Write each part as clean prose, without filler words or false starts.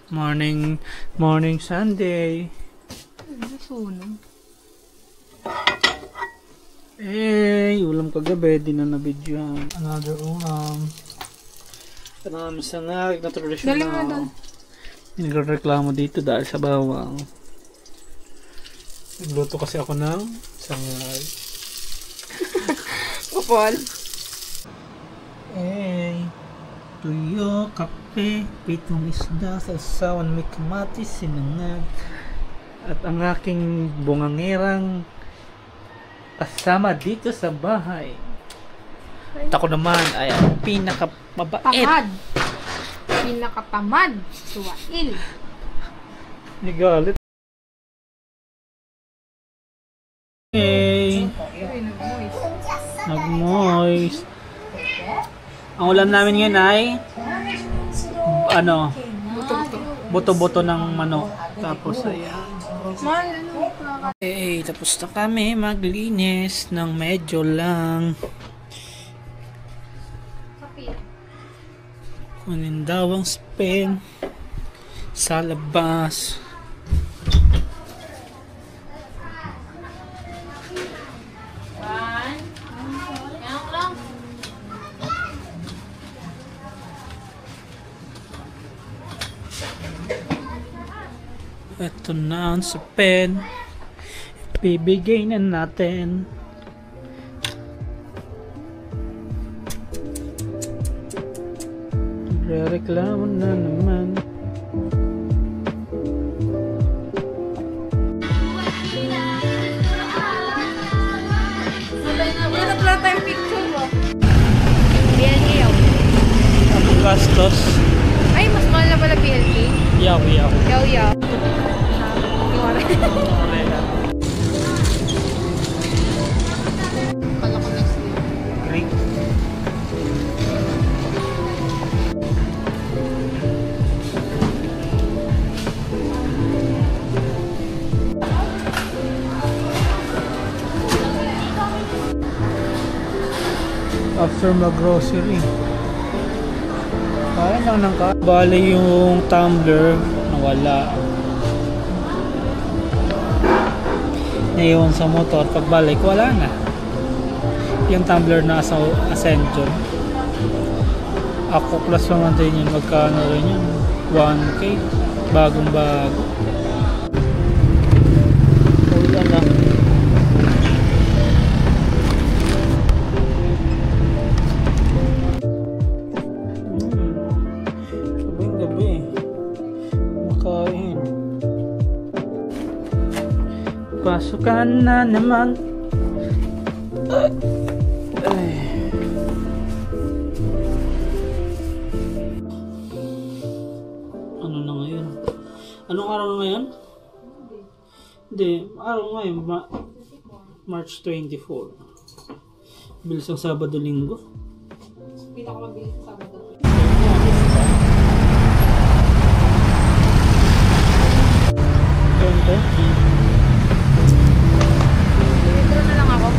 Morning Sunday. Nasunog. Ulam kagabi, di na nabidyohan. Another ulam. Marami sa nga, na tradisyon na. Nagreklamo dito dahil sa bawang. Nagluto kasi ako ng sangay. Kupol. Tuyo, kape, pitong isda, sausawan, may kamatis, sinangag. At ang aking bungangerang kasama dito sa bahay. At ako naman ay pinakamabait. Pinakatamad. Suwail. Nigalit. Nag-moist. Ang ulam namin ngayon ay buto-buto ng manok. Tapos ayan. Tapos na kami maglinis ng medyo lang. Kunin daw ang spin sa labas. Ito na ang spin. Bibigay na natin. Reklamo na naman. Wala pala tayong picture mo. BLK yaw. Ang gastos. Ay, mas mahal na pala BLK. Yaw. Yaw. Green. After mag-grocery, kain lang ng kain. Bali yung tumbler nawala. Naiwan sa motor. Pagbalik, wala na. Yung tumbler na sa Ascension. Ako plus naman din yun. Magkano rin yun? 1K. Bagong bago. Wala na. Gabi. Makain. Pasukan na naman. Ano na ngayon? Anong araw na ngayon? Hindi, araw ngayon March 24. Bilis ang Sabado-Linggo. Pinakamabilis sa Sabado. Dito na lang ako.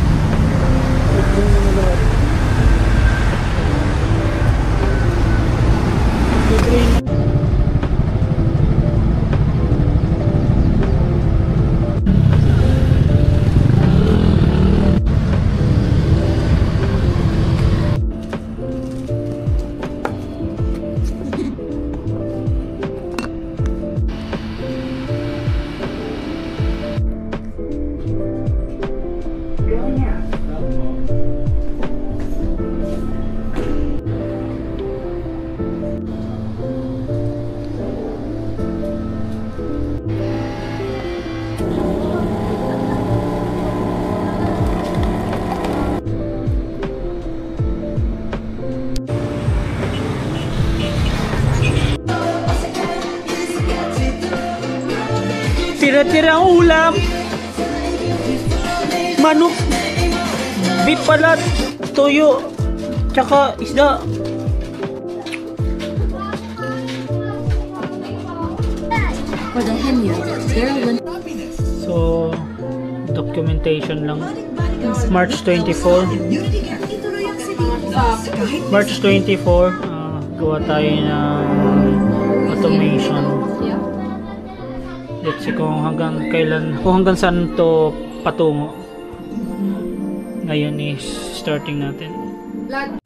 Tira-tira ang ulam. Manok. Beef pala. Toyo. Tsaka isda. So, documentation lang. March 24. March 24. Gawa tayo ng automation. Let's see kung hanggang kailan, kung hanggang saan to patungo. Ngayon is starting natin. Blood.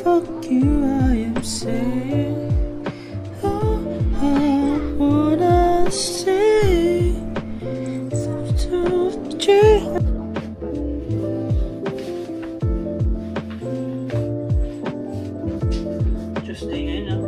Fuck you, I am saying. What I say. Just stay in now.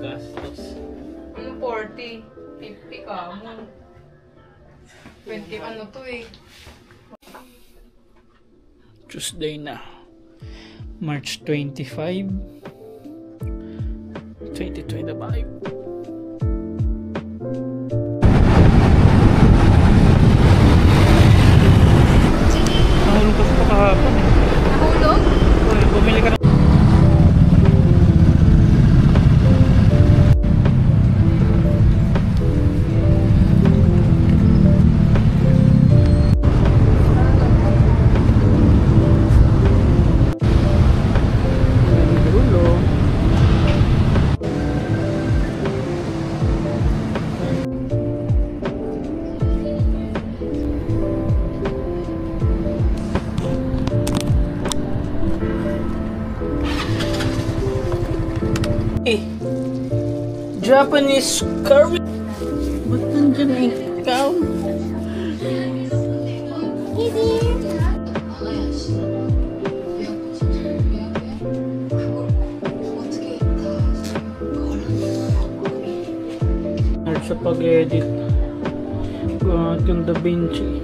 Gastos. Ano 40? 50 ka mo. 20 ano to eh. Tuesday na. March 25. 2025. Nahulog kasi pa kahapon eh. Nahulog? Bumili ka na. Japanese curry. Ba't nandiyan ikaw? Art sa pag-edit. Yung Da Vinci.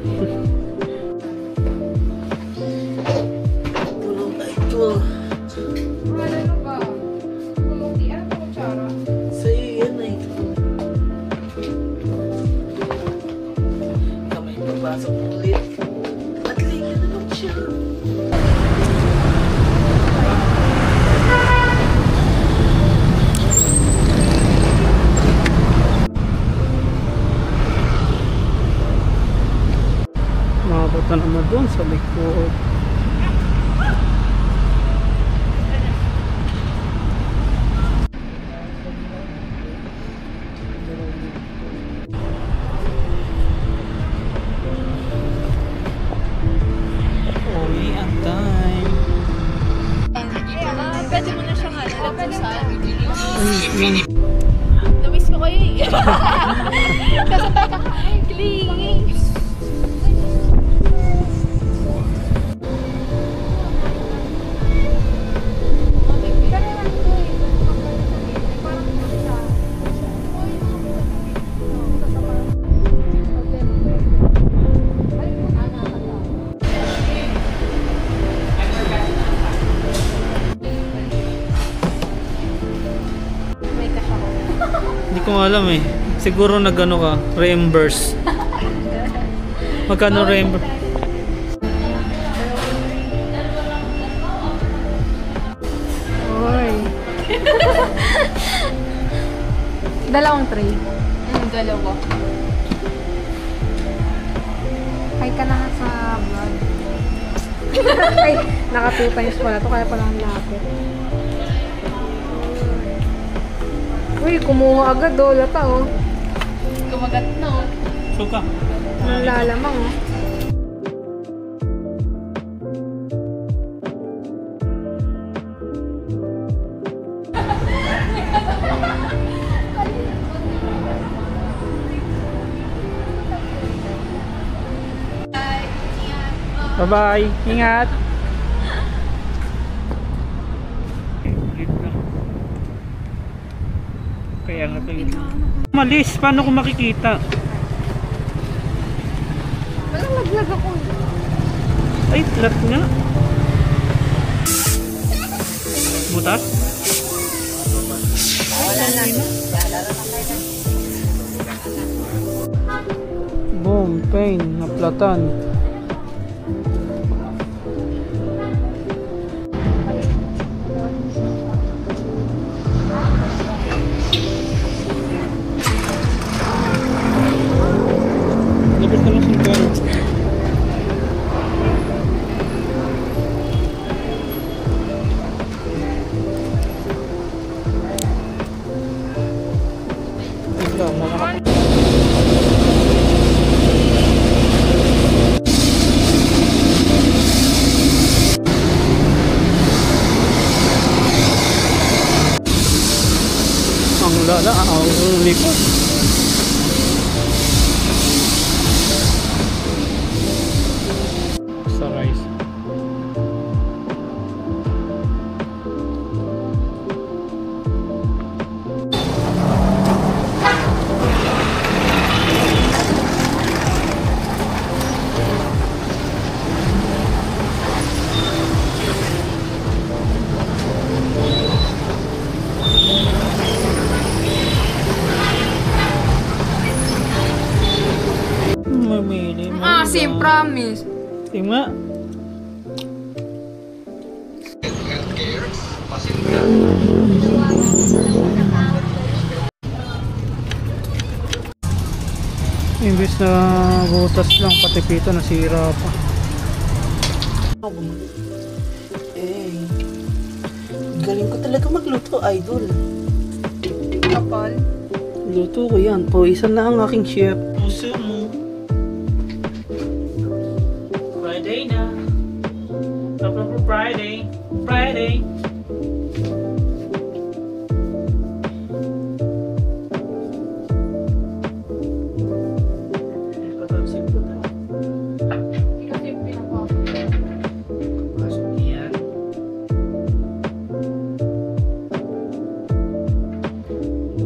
Pulong idol. Ano ba? Kumuti. Ano ba kutsara? Sa'yo yan eh. Kamay papasok ulit. At liga naman siya. Makabata naman doon sa likod. Pwede mo na siyang namiss ko kayo eh. Kasabay ka kain, clingy. Hindi ko alam eh. Siguro nagano ka, reimburse. Magkano reimburse? Oy. Dalawang tray. Dalawa. Hi ka na nga sa vlog. Naka 2 times pala to, kaya pala ang lapit. Uy, kumuha agad oh, lata oh. Kumagat na oh. Suka. Ang lalamang oh. Bye-bye. Ingat. Kaya nga kayo. Malis. Paano ko makikita? Walang laglag ako. Ay, flat nga. Butas? Wala na. Boom. Pain. Naplatan. Labas na lang singkano. Ito, mga ang lala, ang likod. Sa rice. Mamili mo. Same promise. Tingma. Imbis na butas lang, pati pito nasira pa. Eh, galing ko talaga magluto, idol. Kapal. Luto ko yan. Pawisan na ang aking chef. Puso mo. Friday na. Tapos po Friday. Friday. Pasok yan.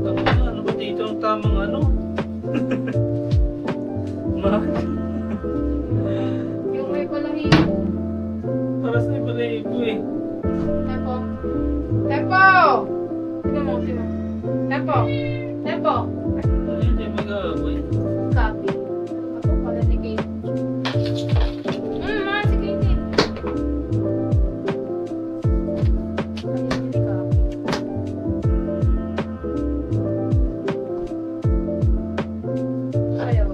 Ano ba dito ang tamang ano? Yung may palahi. Para sa ibalahibo eh. Tempo. Tempo! Tignan mo, tignan mo. Tempo. Tempo. Ano yun, di mag-aaway. Copy. Ako pala ni Kate. Ma, si Kate eh. Ayun, hindi copy. Ayaw.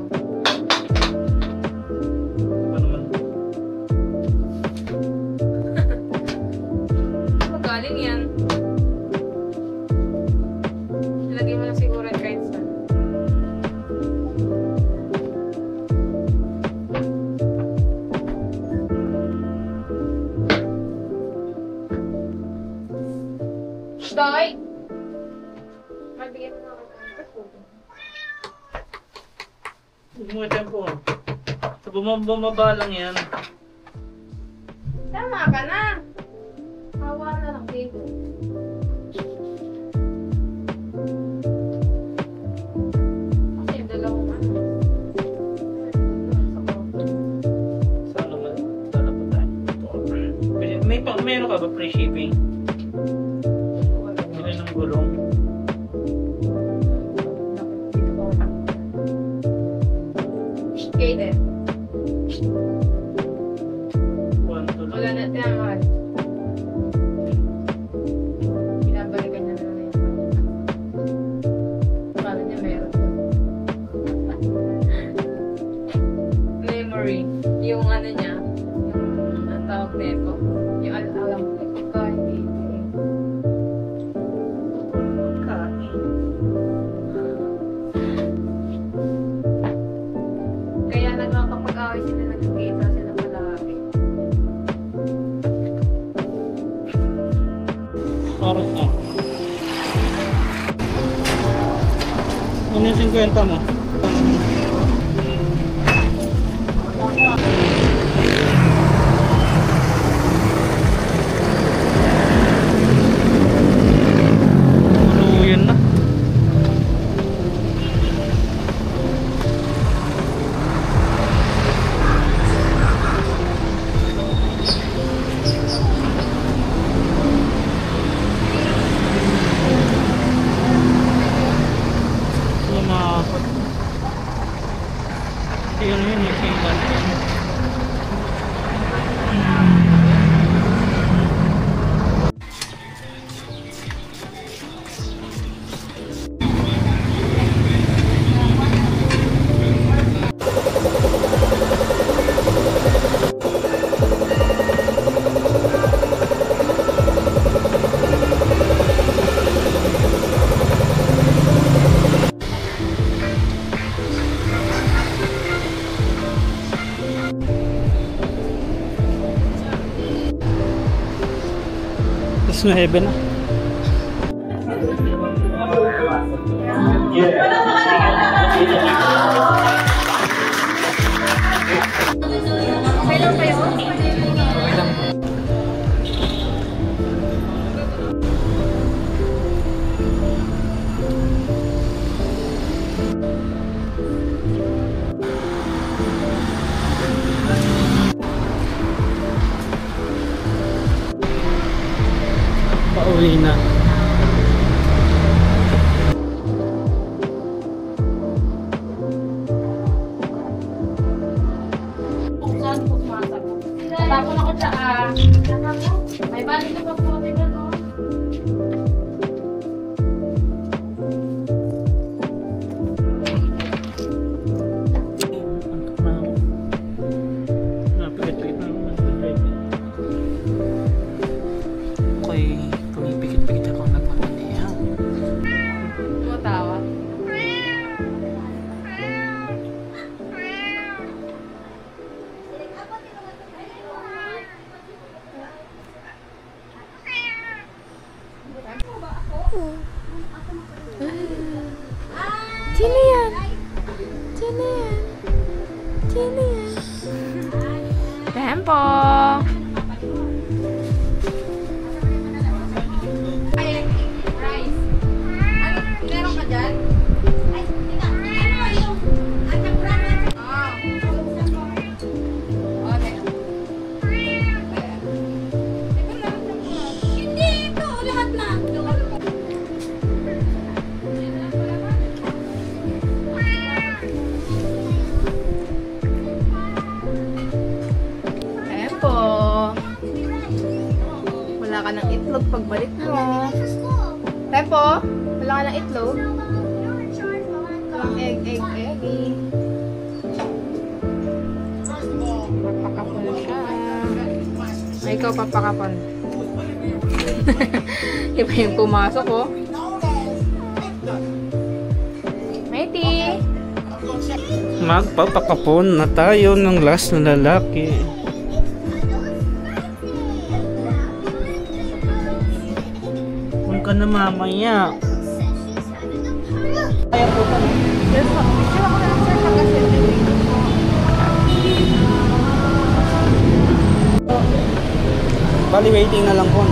Ano naman? Magaling yan. Lagay mo na siguro kahit saan. Stoy! Magbigay mo na ako. Huwag mo tempo. Sa bumaba lang yan. Tama ka na. Hawa na lang dito. Kasi yung dalawang ano. Sana man. Sana pa tayo. Meron ka ba free shipping? Bili ng gulong. Kate eh. Tuloy. Wala na tinamahal. Binabalikan niya na lang yun. Para niya meron. Memory. Yung ano niya. Yung ang tawag nito. Yung Oras na. Ano yung 50 mo? Ano yan na? Yun yun, yung kailan. Tapos na heaven na. Okay lang kayo? Okay lang. Pauwi na. Tapos ako dyan. May balik na pa po. Tingnan mo. Napikit-pikit na ako. Okay, pumipikit-pikit ako nagmamali ha. Tumatawa. Sino yan? Sino yan? Sino yan? Tempo! Meron ka dyan? Tempo! Wala ka ng itlog pagbalik mo. Tempo! Wala ka ng itlog? Walang egg. Papakapon siya. Ay, ikaw papakapon. Iba yung pumasok, oh. Matey! Magpapakapon na tayo ng last na lalaki. Huwag ka na mamaya. Bali waiting na lang po.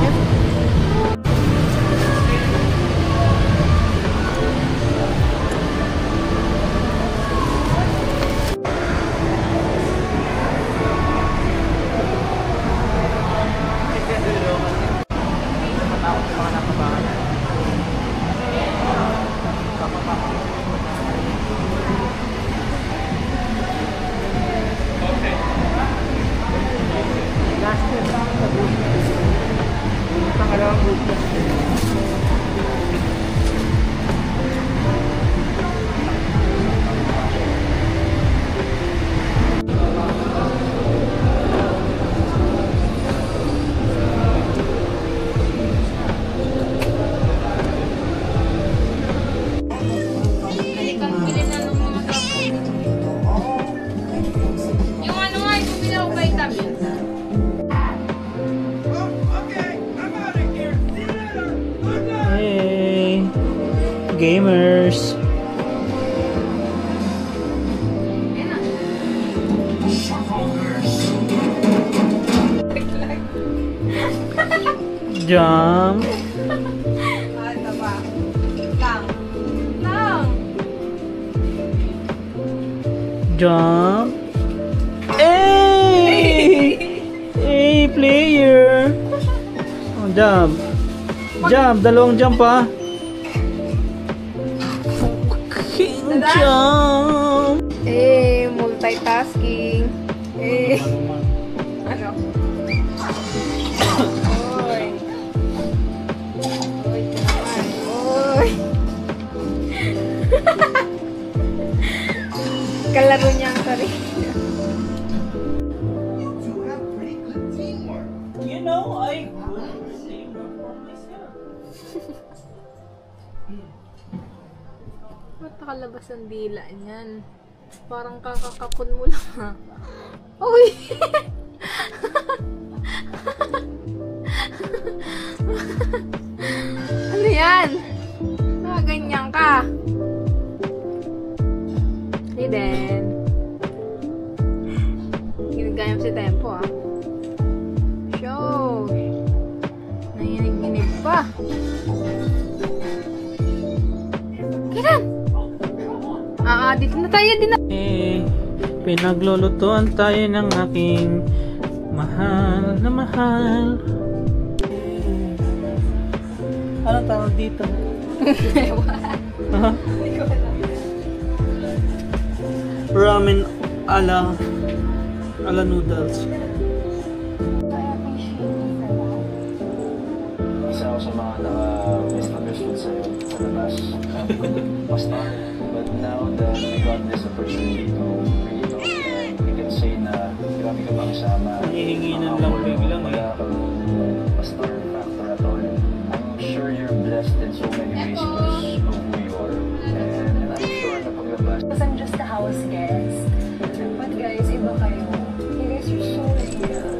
Yung ano nga, yung bumili ako vitamins. Okay, I'm out of here. See you later. gamers. Jump. Ano ba? Lang. Lang. Jump. Hey! Hey, player. Oh, jump. Jump. Dalawang jump pa. Jump. Multitasking. Ano? Oy. Oy, naman. Oy. Kalaro niya ang sarili. You know, I could save for myself. Ba't nakalabas ang dila niyan? Parang kakakapon mo lang ha. Uy! Ano yan? Ganyan ka. Eden. Ginagaya mo si Tempo ah. Show. Nanginig-ginig pa. Kiran! Dito na tayo din na. Pinaglulutuan tayo ng aking mahal na mahal. Anong tawag dito? Ramen ala noodles. Isa ako sa mga naka-misunderstood sa'yo sa labas. But now that we got this opportunity to really talk, we can say na grabe ka bang sama. Hihinginan lang biglang eh. Wala kang pastor factor at all. I'm sure you're blessed in so many ways because of who you are. And I'm sure na paglabas. Because I'm just a house guest. But guys, iba kayo. You guys are so real.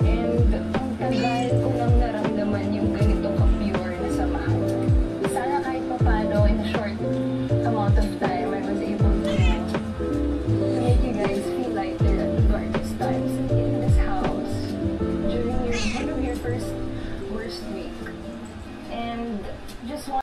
And ang tagal ko nang naramdaman yung ganito ka-pure na samahan. Sana kahit papano in a short amount of time, I was able to make you guys feel lighter at the darkest times in this house during one of your first worst week. And just